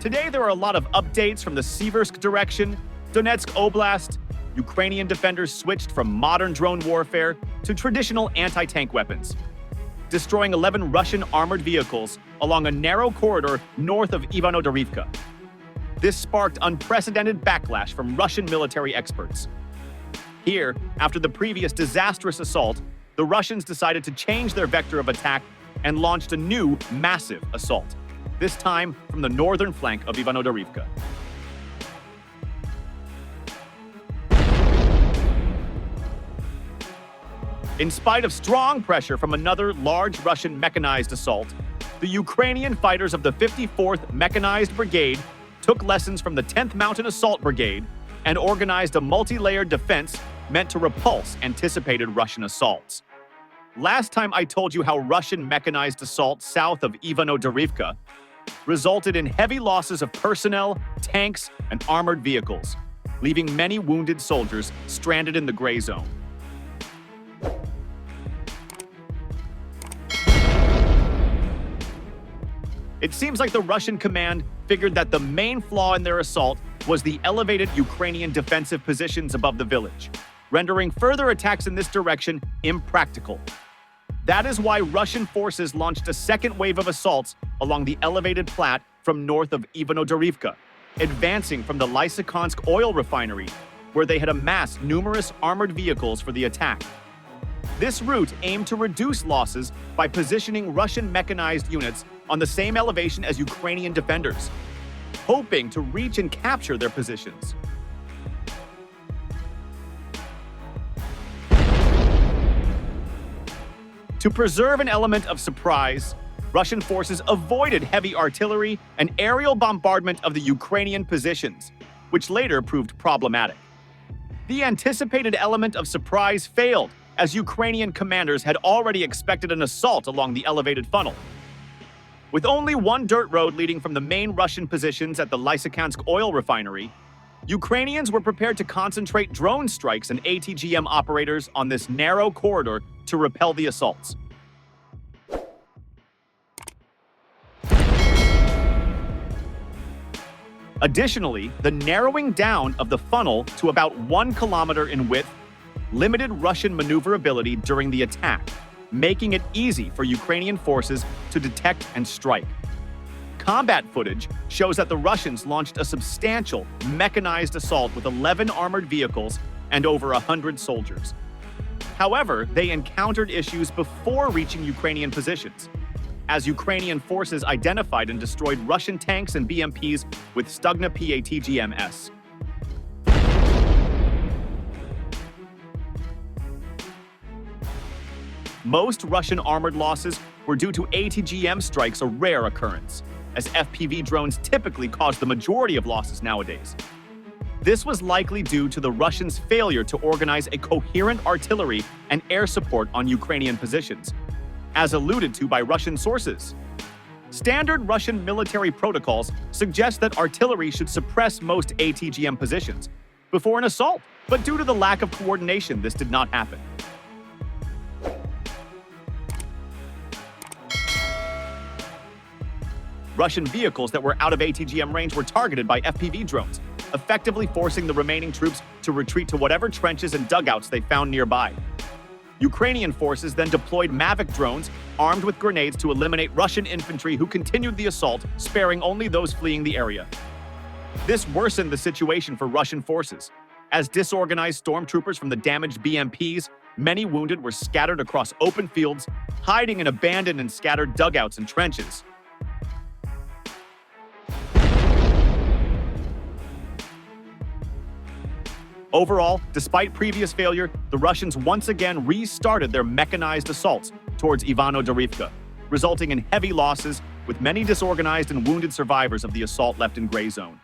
Today, there are a lot of updates from the Siversk direction, Donetsk Oblast. Ukrainian defenders switched from modern drone warfare to traditional anti-tank weapons, destroying 11 Russian armored vehicles along a narrow corridor north of Ivano-Darivka. This sparked unprecedented backlash from Russian military experts. Here, after the previous disastrous assault, the Russians decided to change their vector of attack and launched a new, massive assault, this time from the northern flank of Ivano-Darivka. In spite of strong pressure from another large Russian mechanized assault, the Ukrainian fighters of the 54th Mechanized Brigade took lessons from the 10th Mountain Assault Brigade and organized a multi-layered defense meant to repulse anticipated Russian assaults. Last time I told you how Russian mechanized assault south of Ivano-Darivka resulted in heavy losses of personnel, tanks, and armored vehicles, leaving many wounded soldiers stranded in the gray zone. It seems like the Russian command figured that the main flaw in their assault was the elevated Ukrainian defensive positions above the village, rendering further attacks in this direction impractical. That is why Russian forces launched a second wave of assaults along the elevated flat from north of Ivano-Darivka, advancing from the Lysychansk oil refinery, where they had amassed numerous armored vehicles for the attack. This route aimed to reduce losses by positioning Russian mechanized units on the same elevation as Ukrainian defenders, hoping to reach and capture their positions. To preserve an element of surprise, Russian forces avoided heavy artillery and aerial bombardment of the Ukrainian positions, which later proved problematic. The anticipated element of surprise failed, as Ukrainian commanders had already expected an assault along the elevated funnel. With only one dirt road leading from the main Russian positions at the Lysychansk oil refinery, Ukrainians were prepared to concentrate drone strikes and ATGM operators on this narrow corridor to repel the assaults. Additionally, the narrowing down of the funnel to about 1 kilometer in width limited Russian maneuverability during the attack, making it easy for Ukrainian forces to detect and strike. Combat footage shows that the Russians launched a substantial mechanized assault with 11 armored vehicles and over 100 soldiers. However, they encountered issues before reaching Ukrainian positions, as Ukrainian forces identified and destroyed Russian tanks and BMPs with Stugna PATGM-S. Most Russian armored losses were due to ATGM strikes, a rare occurrence, as FPV drones typically cause the majority of losses nowadays. This was likely due to the Russians' failure to organize a coherent artillery and air support on Ukrainian positions, as alluded to by Russian sources. Standard Russian military protocols suggest that artillery should suppress most ATGM positions before an assault, but due to the lack of coordination, this did not happen. Russian vehicles that were out of ATGM range were targeted by FPV drones, effectively forcing the remaining troops to retreat to whatever trenches and dugouts they found nearby. Ukrainian forces then deployed Mavic drones armed with grenades to eliminate Russian infantry who continued the assault, sparing only those fleeing the area. This worsened the situation for Russian forces. As disorganized stormtroopers from the damaged BMPs, many wounded were scattered across open fields, hiding in abandoned and scattered dugouts and trenches. Overall, despite previous failure, the Russians once again restarted their mechanized assaults towards Ivano-Darivka, resulting in heavy losses, with many disorganized and wounded survivors of the assault left in gray zone.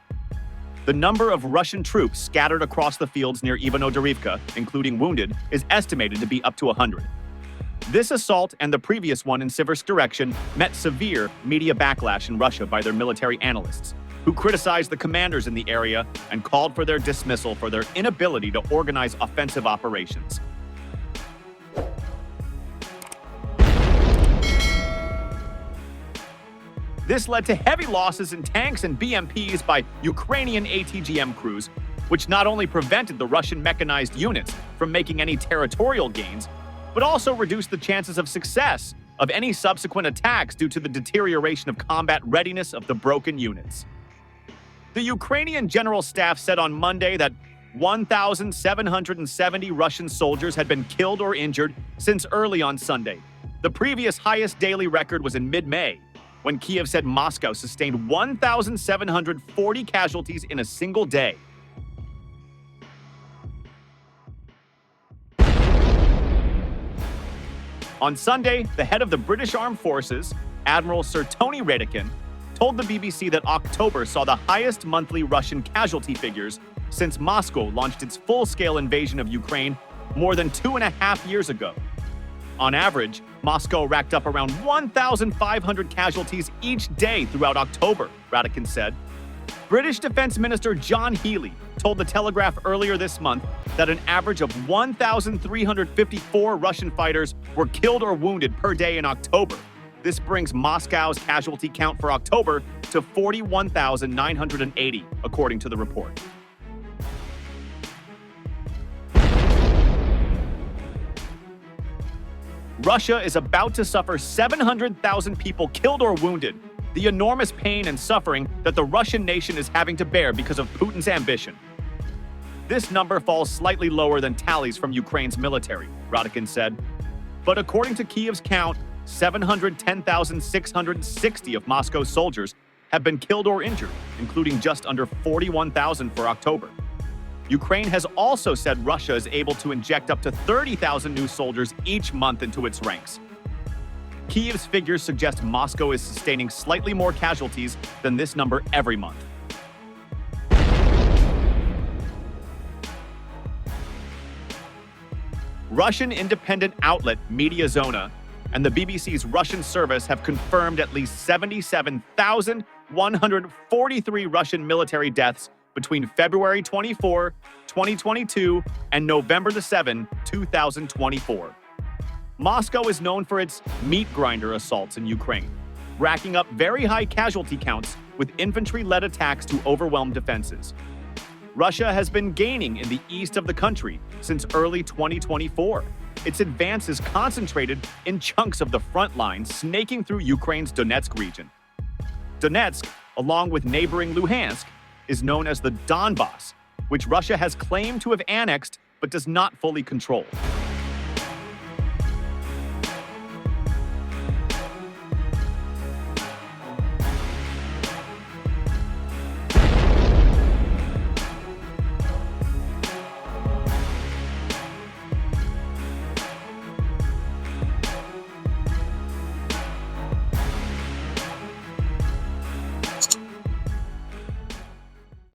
The number of Russian troops scattered across the fields near Ivano-Darivka, including wounded, is estimated to be up to 100. This assault and the previous one in Siversk direction met severe media backlash in Russia by their military analysts, who criticized the commanders in the area and called for their dismissal for their inability to organize offensive operations. This led to heavy losses in tanks and BMPs by Ukrainian ATGM crews, which not only prevented the Russian mechanized units from making any territorial gains, but also reduced the chances of success of any subsequent attacks due to the deterioration of combat readiness of the broken units. The Ukrainian General Staff said on Monday that 1,770 Russian soldiers had been killed or injured since early on Sunday. The previous highest daily record was in mid-May, when Kiev said Moscow sustained 1,740 casualties in a single day. On Sunday, the head of the British Armed Forces, Admiral Sir Tony Radakin, told the BBC that October saw the highest monthly Russian casualty figures since Moscow launched its full-scale invasion of Ukraine more than 2.5 years ago. On average, Moscow racked up around 1,500 casualties each day throughout October, Radakin said. British Defense Minister John Healey told The Telegraph earlier this month that an average of 1,354 Russian fighters were killed or wounded per day in October. This brings Moscow's casualty count for October to 41,980, according to the report. Russia is about to suffer 700,000 people killed or wounded, the enormous pain and suffering that the Russian nation is having to bear because of Putin's ambition. This number falls slightly lower than tallies from Ukraine's military, Radakin said. But according to Kiev's count, 710,660 of Moscow's soldiers have been killed or injured, including just under 41,000 for October. Ukraine has also said Russia is able to inject up to 30,000 new soldiers each month into its ranks. Kiev's figures suggest Moscow is sustaining slightly more casualties than this number every month. Russian independent outlet Mediazona and the BBC's Russian service have confirmed at least 77,143 Russian military deaths between February 24, 2022 and November 7, 2024. Moscow is known for its meat grinder assaults in Ukraine, racking up very high casualty counts with infantry-led attacks to overwhelm defenses. Russia has been gaining in the east of the country since early 2024. Its advance is concentrated in chunks of the front line snaking through Ukraine's Donetsk region. Donetsk, along with neighboring Luhansk, is known as the Donbass, which Russia has claimed to have annexed but does not fully control.